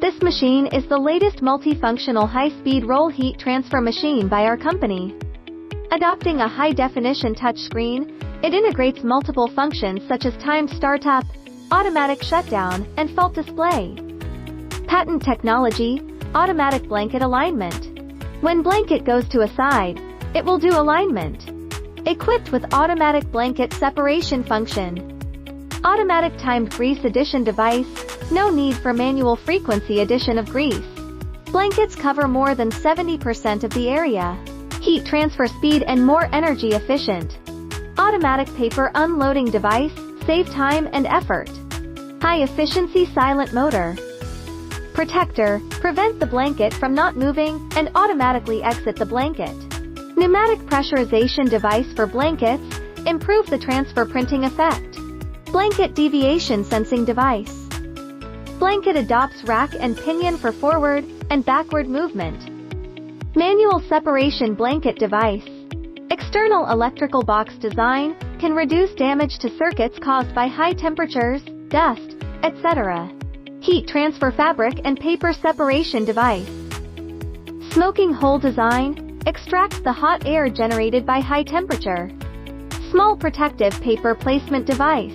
This machine is the latest multifunctional high-speed roll heat transfer machine by our company. Adopting a high-definition touchscreen, it integrates multiple functions such as timed startup, automatic shutdown, and fault display. Patent technology, automatic blanket alignment. When blanket goes to a side, it will do alignment. Equipped with automatic blanket separation function. Automatic timed grease addition device, no need for manual frequency addition of grease. Blankets cover more than 70% of the area. Heat transfer speed and more energy efficient. Automatic paper unloading device, save time and effort. High efficiency silent motor. Protector, prevent the blanket from not moving and automatically exit the blanket. Pneumatic pressurization device for blankets, improve the transfer printing effect. Blanket deviation sensing device. Blanket adopts rack and pinion for forward and backward movement. Manual separation blanket device. External electrical box design, can reduce damage to circuits caused by high temperatures, dust, etc. Heat transfer fabric and paper separation device. Smoking hole design, extracts the hot air generated by high temperature. Small protective paper placement device.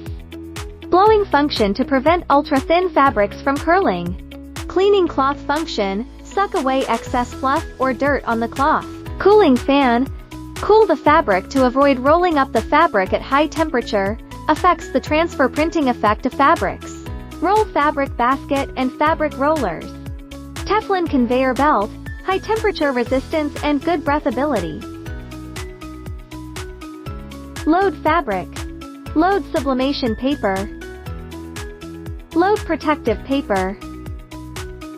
Blowing function to prevent ultra-thin fabrics from curling. Cleaning cloth function, suck away excess fluff or dirt on the cloth. Cooling fan, cool the fabric to avoid rolling up the fabric at high temperature, affects the transfer printing effect of fabrics. Roll fabric basket and fabric rollers. Teflon conveyor belt, high temperature resistance and good breathability. Load fabric. Load sublimation paper. Load protective paper.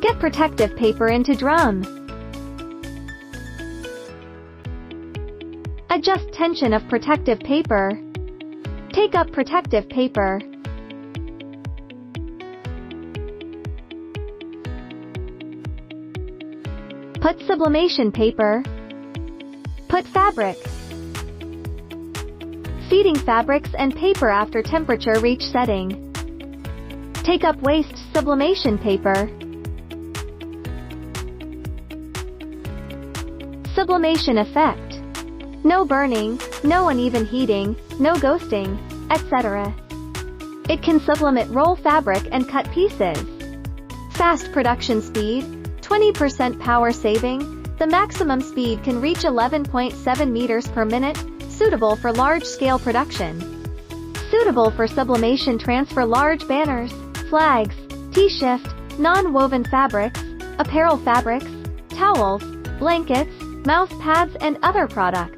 Get protective paper into drum. Adjust tension of protective paper. Take up protective paper. Put sublimation paper. Put fabric. Feeding fabrics and paper after temperature reach setting. Take up waste sublimation paper. Sublimation effect. No burning, no uneven heating, no ghosting, etc. It can sublimate roll fabric and cut pieces. Fast production speed, 20% power saving, the maximum speed can reach 11.7 meters per minute, suitable for large-scale production. Suitable for sublimation transfer large banners, flags, T-shift, non-woven fabrics, apparel fabrics, towels, blankets, mouse pads and other products.